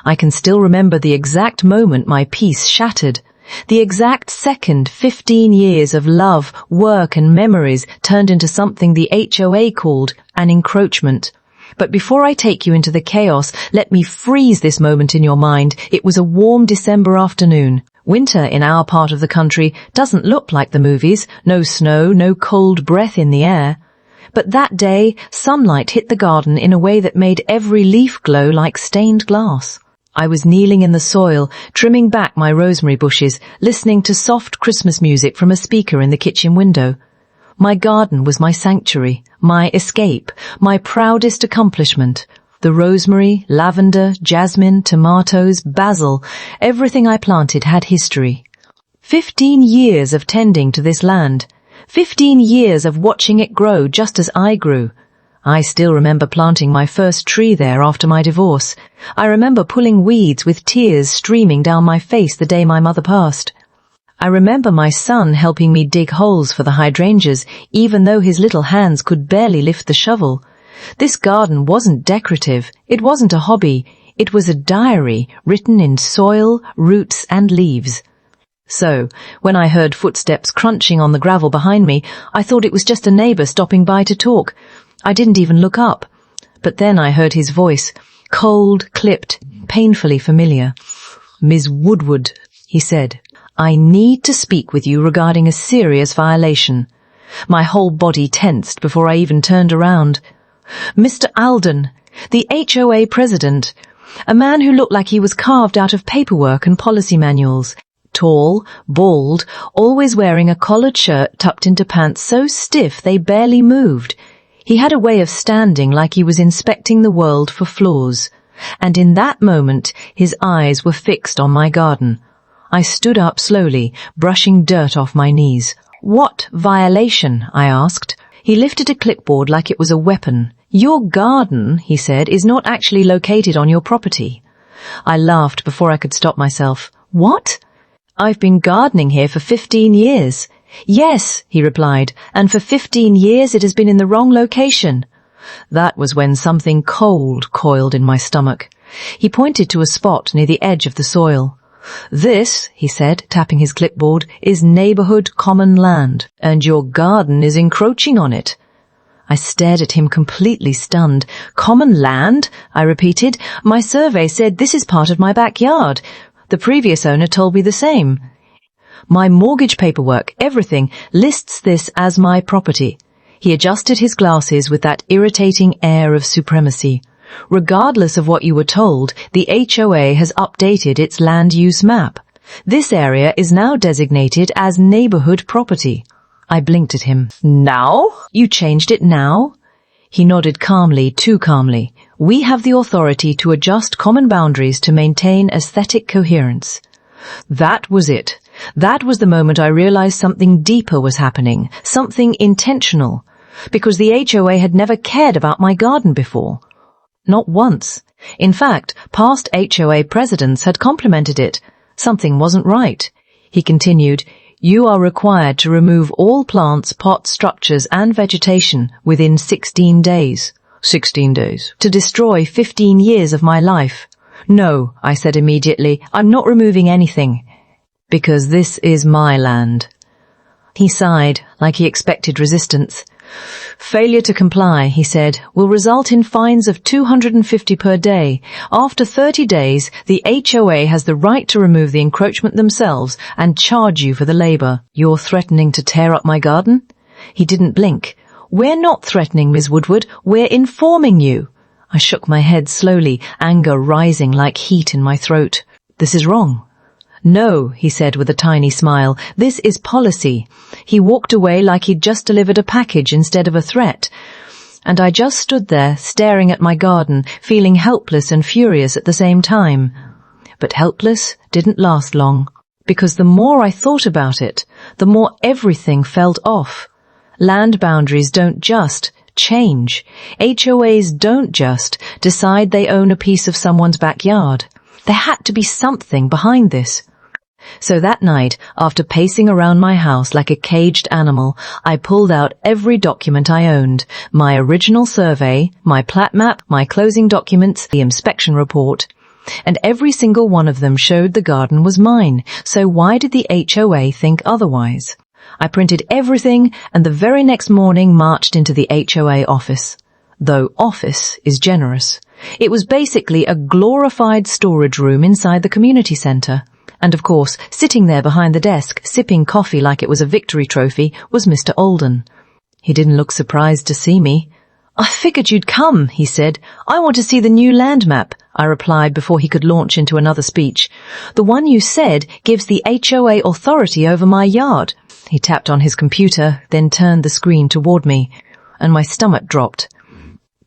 I can still remember the exact moment my peace shattered. The exact second 15 years of love, work and memories turned into something the HOA called an encroachment. But before I take you into the chaos, let me freeze this moment in your mind. It was a warm December afternoon. Winter in our part of the country doesn't look like the movies. No snow, no cold breath in the air. But that day, sunlight hit the garden in a way that made every leaf glow like stained glass. I was kneeling in the soil, trimming back my rosemary bushes, listening to soft Christmas music from a speaker in the kitchen window. My garden was my sanctuary, my escape, my proudest accomplishment. The rosemary, lavender, jasmine, tomatoes, basil, everything I planted had history. 15 years of tending to this land. 15 years of watching it grow just as I grew. I still remember planting my first tree there after my divorce. I remember pulling weeds with tears streaming down my face the day my mother passed. I remember my son helping me dig holes for the hydrangeas, even though his little hands could barely lift the shovel. This garden wasn't decorative. It wasn't a hobby. It was a diary written in soil, roots and leaves. So, when I heard footsteps crunching on the gravel behind me, I thought it was just a neighbour stopping by to talk. I didn't even look up. But then I heard his voice, cold, clipped, painfully familiar. "Ms. Woodward," he said, "I need to speak with you regarding a serious violation." My whole body tensed before I even turned around. Mr. Alden, the HOA president, a man who looked like he was carved out of paperwork and policy manuals. Tall, bald, always wearing a collared shirt tucked into pants so stiff they barely moved. He had a way of standing like he was inspecting the world for flaws. And in that moment, his eyes were fixed on my garden. I stood up slowly, brushing dirt off my knees. "What violation?" I asked. He lifted a clipboard like it was a weapon. "Your garden," he said, "is not actually located on your property." I laughed before I could stop myself. "What?" "I've been gardening here for 15 years. "Yes," he replied, "and for 15 years it has been in the wrong location." That was when something cold coiled in my stomach. He pointed to a spot near the edge of the soil. "This," he said, tapping his clipboard, "is neighborhood common land, and your garden is encroaching on it." I stared at him completely stunned. "Common land?" I repeated. "My survey said this is part of my backyard. The previous owner told me the same. My mortgage paperwork, everything, lists this as my property." He adjusted his glasses with that irritating air of supremacy. "Regardless of what you were told, the HOA has updated its land use map. This area is now designated as neighborhood property." I blinked at him. "Now? You changed it now?" He nodded calmly, too calmly. "We have the authority to adjust common boundaries to maintain aesthetic coherence." That was it. That was the moment I realized something deeper was happening, something intentional, because the HOA had never cared about my garden before. Not once. In fact, past HOA presidents had complimented it. Something wasn't right. He continued, "You are required to remove all plants, pots, structures and vegetation within 16 days. 16 days. To destroy 15 years of my life." "No," I said immediately, "I'm not removing anything. Because this is my land." He sighed, like he expected resistance. "Failure to comply," he said, "will result in fines of $250 per day. After 30 days, the HOA has the right to remove the encroachment themselves and charge you for the labor." "You're threatening to tear up my garden?" He didn't blink. "We're not threatening, Ms. Woodward. We're informing you." I shook my head slowly, anger rising like heat in my throat. "This is wrong." "No," he said with a tiny smile, "this is policy." He walked away like he'd just delivered a package instead of a threat. And I just stood there, staring at my garden, feeling helpless and furious at the same time. But helpless didn't last long, because the more I thought about it, the more everything felt off. Land boundaries don't just change. HOAs don't just decide they own a piece of someone's backyard. There had to be something behind this. So that night, after pacing around my house like a caged animal, I pulled out every document I owned, my original survey, my plat map, my closing documents, the inspection report. and every single one of them showed the garden was mine, so why did the HOA think otherwise? I printed everything and the very next morning marched into the HOA office. Though office is generous. It was basically a glorified storage room inside the community centre. And of course, sitting there behind the desk, sipping coffee like it was a victory trophy, was Mr. Olden. He didn't look surprised to see me. "I figured you'd come," he said. "I want to see the new land map," I replied before he could launch into another speech. "The one you said gives the HOA authority over my yard." He tapped on his computer, then turned the screen toward me, and my stomach dropped.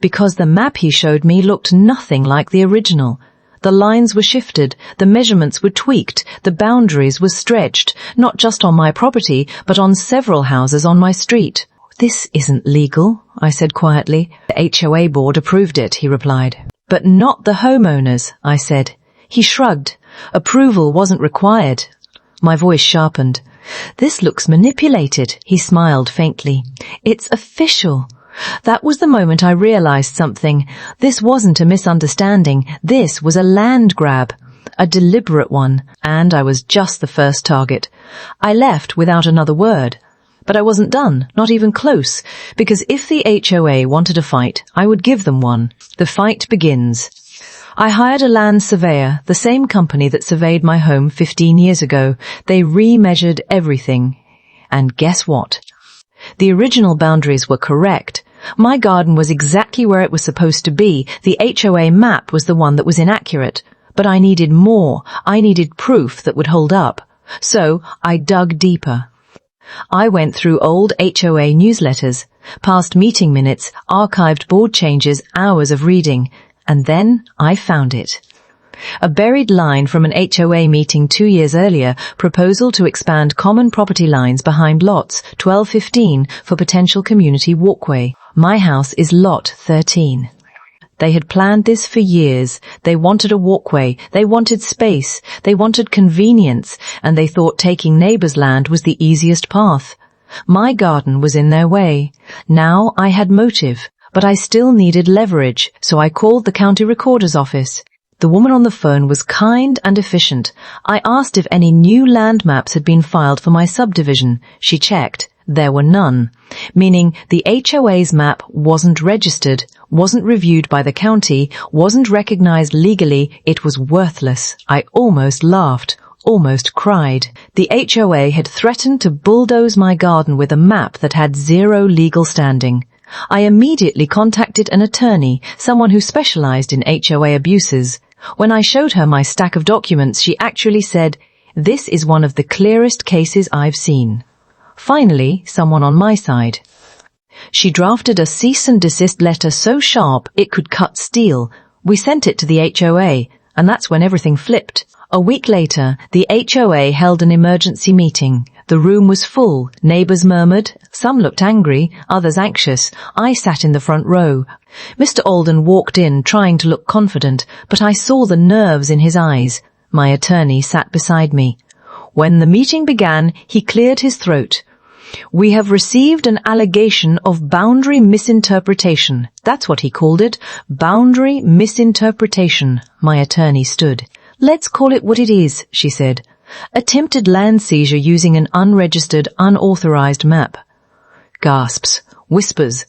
Because the map he showed me looked nothing like the original. The lines were shifted, the measurements were tweaked, the boundaries were stretched, not just on my property, but on several houses on my street. "This isn't legal," I said quietly. "The HOA board approved it," he replied. "But not the homeowners," I said. He shrugged. Approval wasn't required. My voice sharpened. "This looks manipulated," he smiled faintly. "It's official." That was the moment I realized something. This wasn't a misunderstanding. This was a land grab. A deliberate one. And I was just the first target. I left without another word. But I wasn't done, not even close, because if the HOA wanted a fight, I would give them one. The fight begins. I hired a land surveyor, the same company that surveyed my home 15 years ago. They remeasured everything. And guess what? The original boundaries were correct. My garden was exactly where it was supposed to be. The HOA map was the one that was inaccurate. But I needed more. I needed proof that would hold up. So I dug deeper. I went through old HOA newsletters, past meeting minutes, archived board changes, hours of reading, and then I found it. A buried line from an HOA meeting 2 years earlier, proposal to expand common property lines behind lots 12-15 for potential community walkway. My house is lot 13. They had planned this for years. They wanted a walkway, they wanted space, they wanted convenience, and they thought taking neighbours' land was the easiest path. My garden was in their way. Now I had motive, but I still needed leverage, so I called the county recorder's office. The woman on the phone was kind and efficient. I asked if any new land maps had been filed for my subdivision. She checked. There were none, meaning the HOA's map wasn't registered, wasn't reviewed by the county, wasn't recognized legally. It was worthless. I almost laughed, almost cried. The HOA had threatened to bulldoze my garden with a map that had zero legal standing. I immediately contacted an attorney, someone who specialized in HOA abuses. When I showed her my stack of documents, she actually said, "This is one of the clearest cases I've seen." Finally, someone on my side. She drafted a cease and desist letter so sharp it could cut steel. We sent it to the HOA, and that's when everything flipped. A week later, the HOA held an emergency meeting. The room was full. Neighbours murmured. Some looked angry, others anxious. I sat in the front row. Mr. Olden walked in, trying to look confident, but I saw the nerves in his eyes. My attorney sat beside me. When the meeting began, he cleared his throat. "We have received an allegation of boundary misinterpretation." That's what he called it. Boundary misinterpretation. My attorney stood. "Let's call it what it is," she said. "Attempted land seizure using an unregistered, unauthorized map." Gasps. Whispers.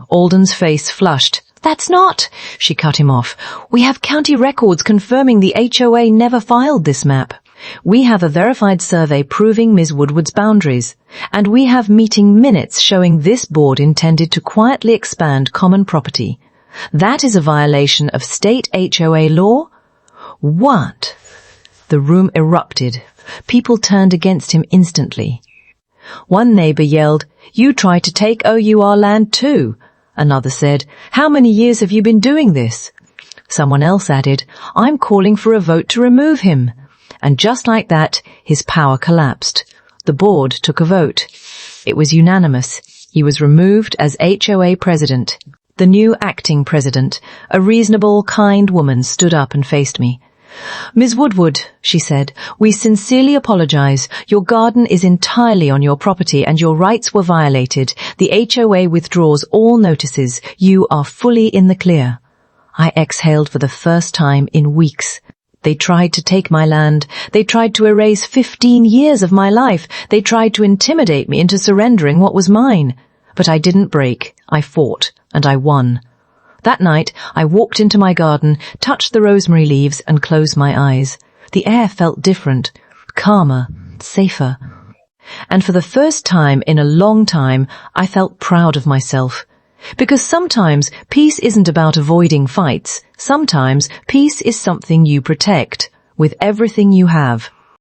Alden's face flushed. "That's not," she cut him off. "We have county records confirming the HOA never filed this map. We have a verified survey proving Ms. Woodward's boundaries, and we have meeting minutes showing this board intended to quietly expand common property. That is a violation of state HOA law." What? The room erupted. People turned against him instantly. One neighbour yelled, "You tried to take OUR land too." Another said, "How many years have you been doing this?" Someone else added, "I'm calling for a vote to remove him." And just like that, his power collapsed. The board took a vote. It was unanimous. He was removed as HOA president. The new acting president, a reasonable, kind woman, stood up and faced me. "Ms. Woodward," she said, "we sincerely apologize. Your garden is entirely on your property and your rights were violated. The HOA withdraws all notices. You are fully in the clear." I exhaled for the first time in weeks. They tried to take my land. They tried to erase 15 years of my life. They tried to intimidate me into surrendering what was mine. But I didn't break. I fought, and I won. That night, I walked into my garden, touched the rosemary leaves, and closed my eyes. The air felt different, calmer, safer. And for the first time in a long time, I felt proud of myself. Because sometimes peace isn't about avoiding fights. Sometimes peace is something you protect with everything you have.